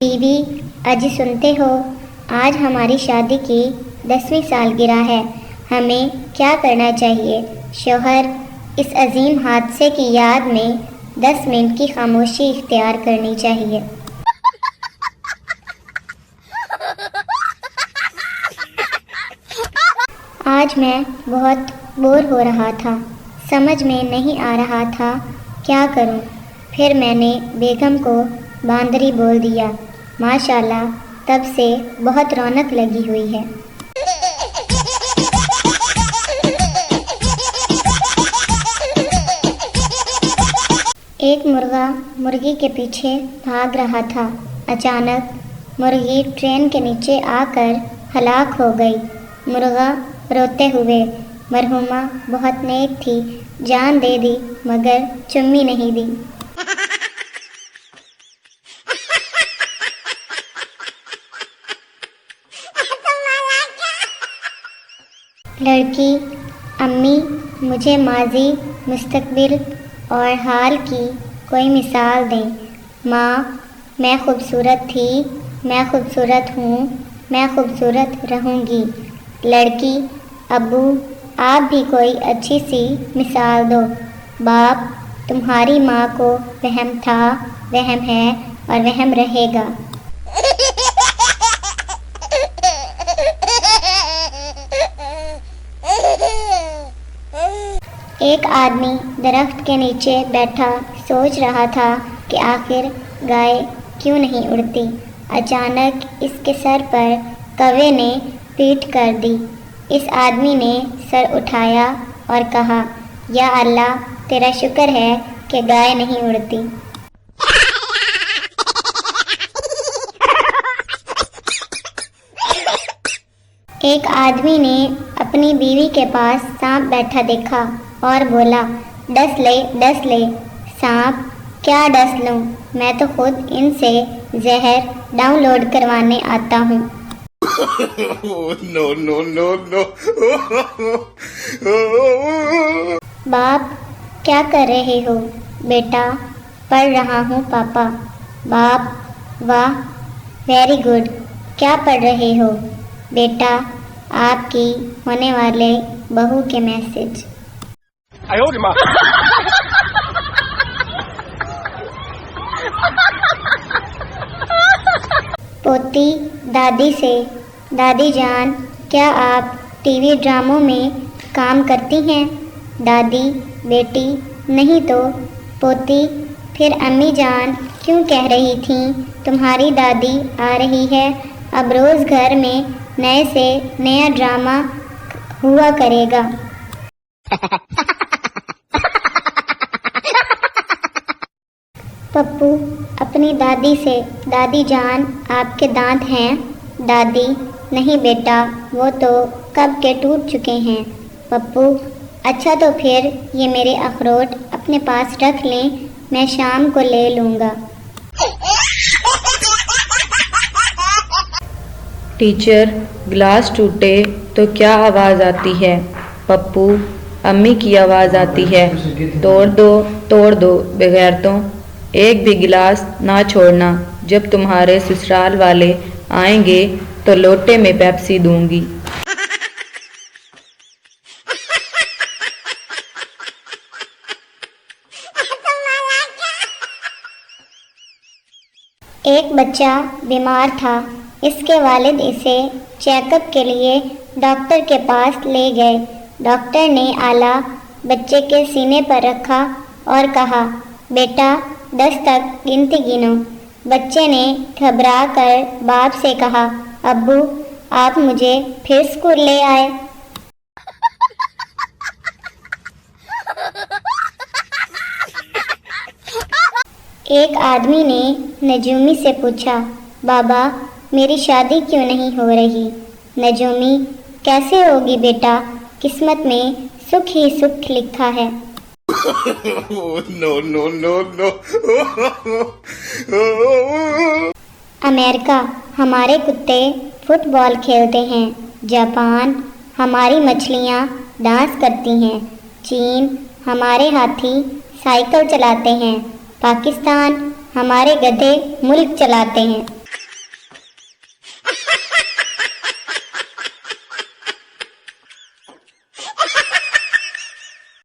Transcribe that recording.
बीवी, अजी सुनते हो, आज हमारी शादी की 10वीं सालगिरह है। हमें क्या करना चाहिए? शौहर, इस अजीम हादसे की याद में 10 मिनट की खामोशी इख्तियार करनी चाहिए। आज मैं बहुत बोर हो रहा था, समझ में नहीं आ रहा था क्या करूं। फिर मैंने बेगम को बांदरी बोल दिया। माशाल्लाह, तब से बहुत रौनक लगी हुई है। एक मुर्गा मुर्गी के पीछे भाग रहा था। अचानक मुर्गी ट्रेन के नीचे आकर हलाक हो गई। मुर्गा रोते हुए, मरहुमा बहुत नेक थी, जान दे दी मगर चुम्मी नहीं दी। लड़की, अम्मी, मुझे माजी, मुस्तकबिल और हाल की कोई मिसाल दें। माँ, मैं खूबसूरत थी, मैं खूबसूरत हूँ, मैं खूबसूरत रहूँगी। लड़की, अब्बू, आप भी कोई अच्छी सी मिसाल दो। बाप, तुम्हारी माँ को वहम था, वहम है और वहम रहेगा। एक आदमी दरख्त के नीचे बैठा सोच रहा था कि आखिर गाय क्यों नहीं उड़ती। अचानक इसके सर पर कौवे ने पीठ कर दी। इस आदमी ने सर उठाया और कहा, या अल्लाह, तेरा शुक्र है कि गाय नहीं उड़ती। एक आदमी ने अपनी बीवी के पास सांप बैठा देखा और बोला, डस ले, डस ले। सांप, क्या डस लूं, मैं तो खुद इनसे जहर डाउनलोड करवाने आता हूँ। No no no no. बाप, क्या कर रहे हो? बेटा, पढ़ रहा हूँ पापा। बाप, वाह, वेरी गुड। क्या पढ़ रहे हो? बेटा, आपकी होने वाले बहू के मैसेज। पोती दादी से, दादी जान, क्या आप टीवी ड्रामों में काम करती हैं? दादी, बेटी, नहीं तो। पोती, फिर अम्मी जान क्यों कह रही थीं तुम्हारी दादी आ रही है? अब रोज़ घर में नए से नया ड्रामा हुआ करेगा। पप्पू अपनी दादी से, दादी जान, आपके दांत हैं? दादी, नहीं बेटा, वो तो कब के टूट चुके हैं। पप्पू, अच्छा तो फिर ये मेरे अखरोट अपने पास रख लें, मैं शाम को ले लूँगा। टीचर, गिलास टूटे तो क्या आवाज़ आती है? पप्पू, अम्मी की आवाज़ आती है। तोड़ दो बेगैरतों, एक भी गिलास ना छोड़ना। जब तुम्हारे ससुराल वाले आएंगे तो लोटे में पेप्सी दूंगी। एक बच्चा बीमार था। इसके वालिद इसे चेकअप के लिए डॉक्टर के पास ले गए। डॉक्टर ने आला बच्चे के सीने पर रखा और कहा, बेटा, 10 तक गिनती गिनो। बच्चे ने घबरा कर बाप से कहा, अब्बू, आप मुझे फिर स्कूल ले आए। एक आदमी ने नजूमी से पूछा, बाबा, मेरी शादी क्यों नहीं हो रही? नजूमी, कैसे होगी बेटा, किस्मत में सुख ही सुख लिखा है। No no no no. America, हमारे कुत्ते फुटबॉल खेलते हैं। जापान, हमारी मछलियाँ डांस करती हैं। चीन, हमारे हाथी साइकिल चलाते हैं। पाकिस्तान, हमारे गधे मुल्क चलाते हैं।